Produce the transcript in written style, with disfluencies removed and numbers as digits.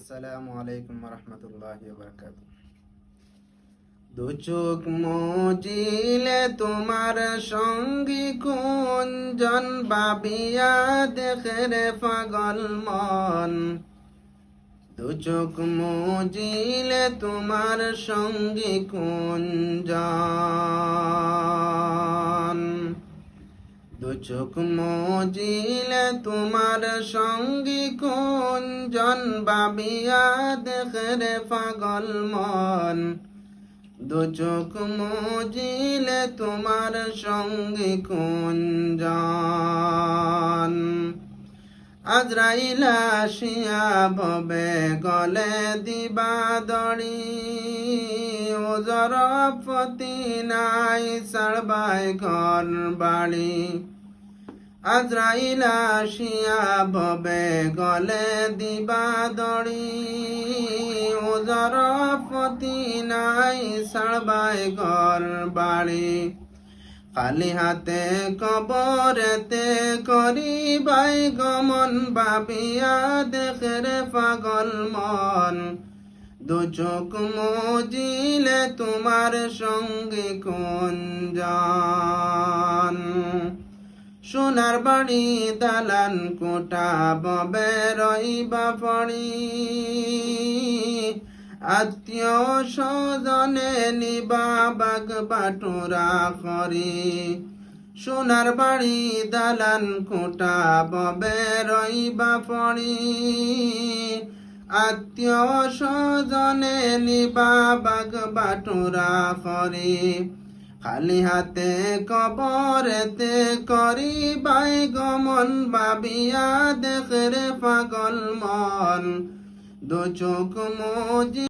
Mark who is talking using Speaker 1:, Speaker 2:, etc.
Speaker 1: আসসালামু আলাইকুম রহমতুল্লাহি ওয়া বারাকাতুহু। দু চোখ মুজিলে তোমার সঙ্গী কুঞ্জন ভাবিয়া দেখে রে পাগল মন। দু চোখ মুজিলে তোমার সঙ্গী কুঞ্জন, দু চোখ মুজিলে তোমার সঙ্গী কুঞ্জন ভাবিয়া দেখে রে পাগল মন। দু চোখ মুজিলে তোমার সঙ্গী কুঞ্জন। আজরাইল আসিয়া ভবে গলে দিবা দড়ি, ওজর পতি নাই ছাড়বাই ঘর বাড়ি। আজরাইল আসিয়া ভবে গলে দিবা দড়ি, ওজর পতি নাই ছাড়বাই ঘর বাড়ি। খালি হাতে কবরেতে করিবাই গমন ভাবিয়া দেখে রে পাগল মন। দু চোখ মুজিলে তোমার সঙ্গী কুঞ্জন। সোনার বাড়ি দালান কোটা ববে রইবা পড়ি, আত্মীয় স্বজনে নিবা বাগ বাটুরা করি। সোনার বাড়ি দালান কোটা ববে রইবা পড়ি, আত্মীয় স্বজনে নিবা বাগ বাটুরা করি। খালি হাতে কবরেতে করিবাই গমন ভাবিয়া দেখে রে পাগল মন। দু চোখ মুজি